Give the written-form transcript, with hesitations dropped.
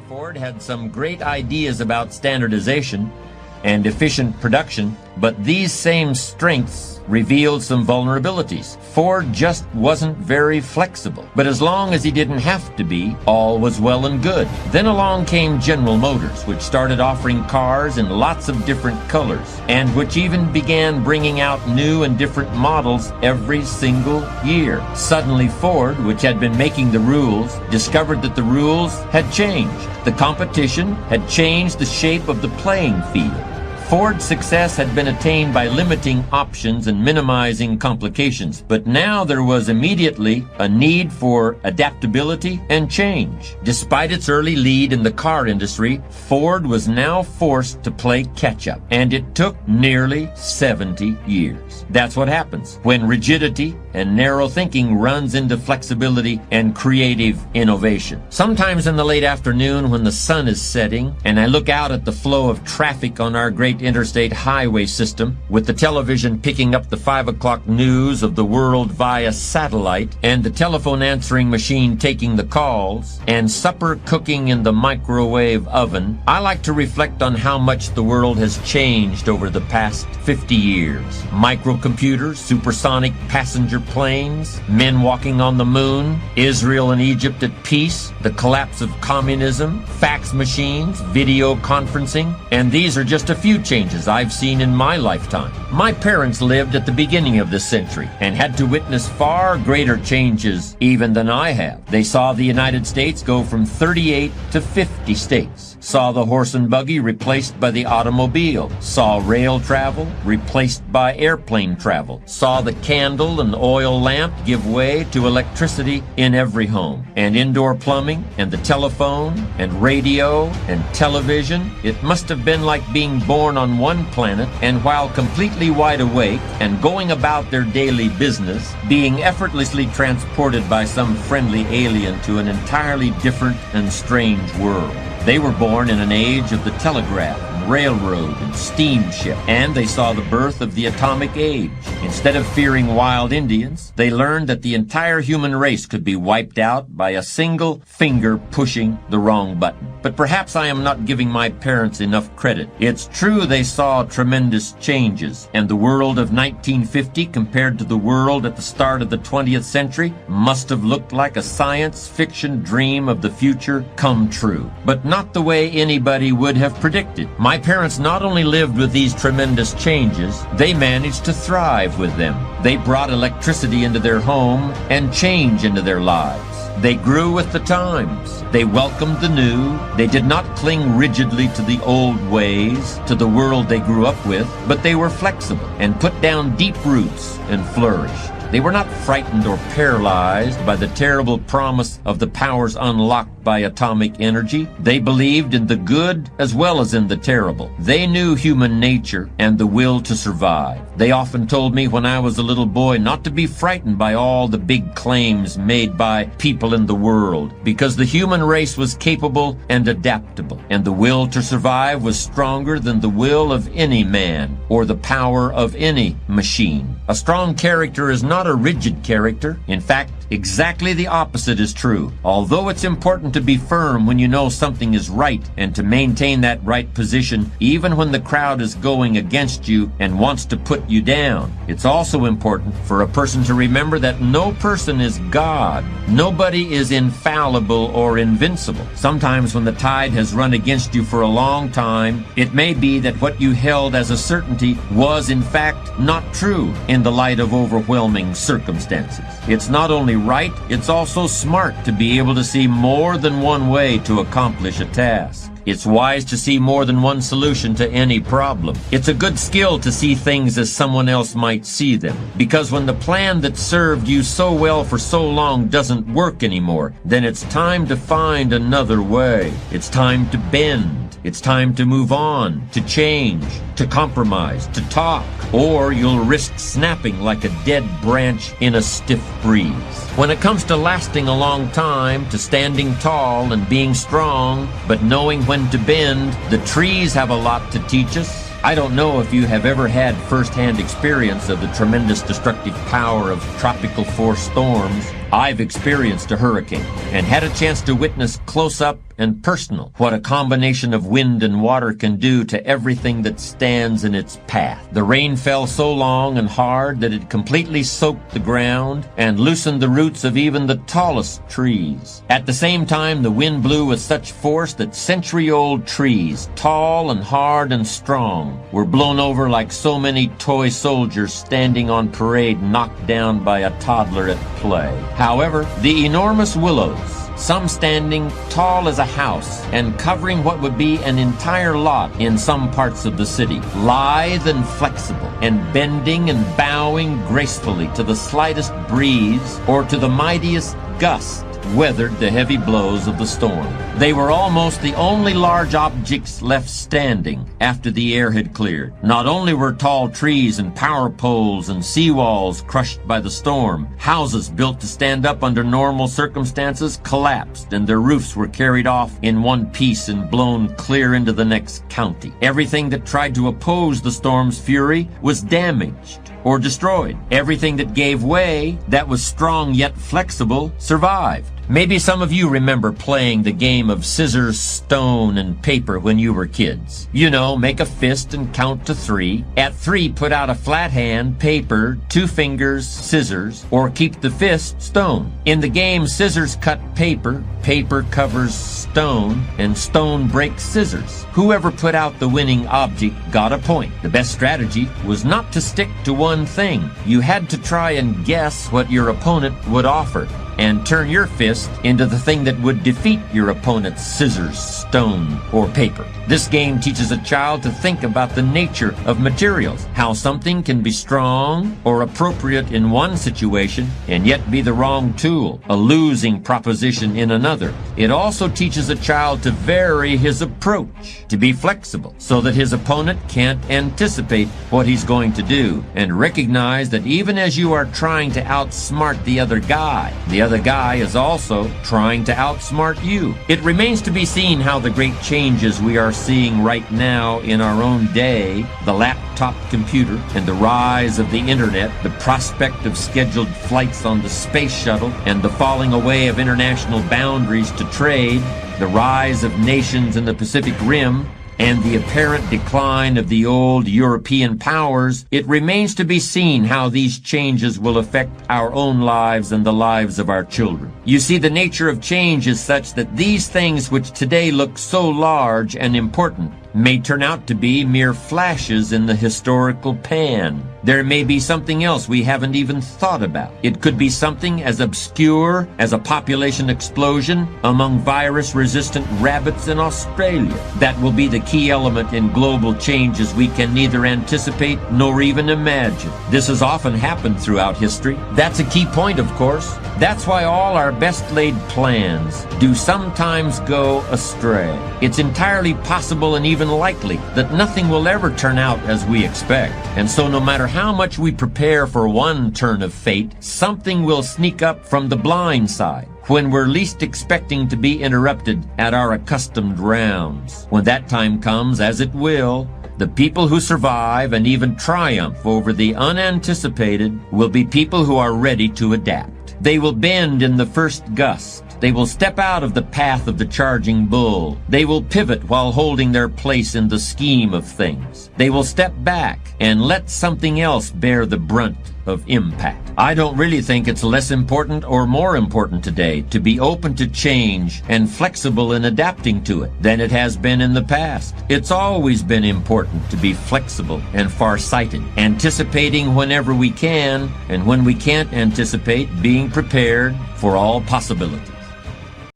Ford had some great ideas about standardization and efficient production, but these same strengths revealed some vulnerabilities. Ford just wasn't very flexible. But as long as he didn't have to be, all was well and good. Then along came General Motors, which started offering cars in lots of different colors, and which even began bringing out new and different models every single year. Suddenly Ford, which had been making the rules, discovered that the rules had changed. The competition had changed the shape of the playing field. Ford's success had been attained by limiting options and minimizing complications, but now there was immediately a need for adaptability and change. Despite its early lead in the car industry, Ford was now forced to play catch-up, and it took nearly 70 years. That's what happens when rigidity and narrow thinking runs into flexibility and creative innovation. Sometimes in the late afternoon when the sun is setting and I look out at the flow of traffic on our great interstate highway system, with the television picking up the 5 o'clock news of the world via satellite, and the telephone answering machine taking the calls, and supper cooking in the microwave oven, I like to reflect on how much the world has changed over the past 50 years. Microcomputers, supersonic passenger planes, men walking on the moon, Israel and Egypt at peace, the collapse of communism, fax machines, video conferencing, and these are just a few changes I've seen in my lifetime. My parents lived at the beginning of this century and had to witness far greater changes even than I have. They saw the United States go from 38 to 50 states, saw the horse and buggy replaced by the automobile, saw rail travel replaced by airplane travel, saw the candle and oil lamp give way to electricity in every home, and indoor plumbing and the telephone and radio and television. It must have been like being born on one planet, and while completely wide awake and going about their daily business, being effortlessly transported by some friendly alien to an entirely different and strange world. They were born in an age of the telegraph, railroad, and steamship, and they saw the birth of the atomic age. Instead of fearing wild Indians, they learned that the entire human race could be wiped out by a single finger pushing the wrong button. But perhaps I am not giving my parents enough credit. It's true they saw tremendous changes, and the world of 1950 compared to the world at the start of the 20th century must have looked like a science fiction dream of the future come true, but not the way anybody would have predicted. My parents not only lived with these tremendous changes, they managed to thrive with them. They brought electricity into their home and change into their lives. They grew with the times. They welcomed the new. They did not cling rigidly to the old ways, to the world they grew up with, but they were flexible and put down deep roots and flourished. They were not frightened or paralyzed by the terrible promise of the powers unlocked by atomic energy. They believed in the good as well as in the terrible. They knew human nature and the will to survive. They often told me when I was a little boy not to be frightened by all the big claims made by people in the world, because the human race was capable and adaptable, and the will to survive was stronger than the will of any man or the power of any machine. A strong character is not a rigid character. In fact, exactly the opposite is true. Although it's important to be firm when you know something is right and to maintain that right position even when the crowd is going against you and wants to put you down, it's also important for a person to remember that no person is God. Nobody is infallible or invincible. Sometimes when the tide has run against you for a long time, it may be that what you held as a certainty was in fact not true in the light of overwhelming circumstances. It's not only right, it's also smart to be able to see more than one way to accomplish a task. It's wise to see more than one solution to any problem. It's a good skill to see things as someone else might see them, because when the plan that served you so well for so long doesn't work anymore, then it's time to find another way. It's time to bend. It's time to move on, to change, to compromise, to talk, or you'll risk snapping like a dead branch in a stiff breeze. When it comes to lasting a long time, to standing tall and being strong, but knowing when to bend, the trees have a lot to teach us. I don't know if you have ever had first-hand experience of the tremendous destructive power of tropical force storms. I've experienced a hurricane and had a chance to witness close up and personal what a combination of wind and water can do to everything that stands in its path. The rain fell so long and hard that it completely soaked the ground and loosened the roots of even the tallest trees. At the same time, the wind blew with such force that century-old trees, tall and hard and strong, were blown over like so many toy soldiers standing on parade knocked down by a toddler at play. However, the enormous willows, some standing tall as a house and covering what would be an entire lot in some parts of the city, lithe and flexible and bending and bowing gracefully to the slightest breeze or to the mightiest gust, weathered the heavy blows of the storm. They were almost the only large objects left standing after the air had cleared. Not only were tall trees and power poles and seawalls crushed by the storm, houses built to stand up under normal circumstances collapsed and their roofs were carried off in one piece and blown clear into the next county. Everything that tried to oppose the storm's fury was damaged or destroyed. Everything that gave way, that was strong yet flexible, survived. Maybe some of you remember playing the game of scissors, stone, and paper when you were kids. You know, make a fist and count to 3. At 3, put out a flat hand, paper, 2 fingers, scissors, or keep the fist, stone. In the game, scissors cut paper, paper covers stone, and stone breaks scissors. Whoever put out the winning object got a point. The best strategy was not to stick to one thing. You had to try and guess what your opponent would offer, and turn your fist into the thing that would defeat your opponent's scissors, stone, or paper. This game teaches a child to think about the nature of materials, how something can be strong or appropriate in one situation and yet be the wrong tool, a losing proposition in another. It also teaches a child to vary his approach, to be flexible, so that his opponent can't anticipate what he's going to do, and recognize that even as you are trying to outsmart the other guy is also trying to outsmart you. It remains to be seen how the great changes we are seeing right now in our own day, the laptop computer and the rise of the internet, the prospect of scheduled flights on the space shuttle, and the falling away of international boundaries to trade, the rise of nations in the Pacific Rim, and the apparent decline of the old European powers, it remains to be seen how these changes will affect our own lives and the lives of our children. You see, the nature of change is such that these things which today look so large and important may turn out to be mere flashes in the historical pan. There may be something else we haven't even thought about. It could be something as obscure as a population explosion among virus-resistant rabbits in Australia. That will be the key element in global changes we can neither anticipate nor even imagine. This has often happened throughout history. That's a key point, of course. That's why all our best-laid plans do sometimes go astray. It's entirely possible and even likely that nothing will ever turn out as we expect. And so no matter how much we prepare for one turn of fate, something will sneak up from the blind side when we're least expecting to be interrupted at our accustomed rounds. When that time comes, as it will, the people who survive and even triumph over the unanticipated will be people who are ready to adapt. They will bend in the first gust. They will step out of the path of the charging bull. They will pivot while holding their place in the scheme of things. They will step back and let something else bear the brunt of impact. I don't really think it's less important or more important today to be open to change and flexible in adapting to it than it has been in the past. It's always been important to be flexible and far-sighted, anticipating whenever we can, and when we can't anticipate, being prepared for all possibilities.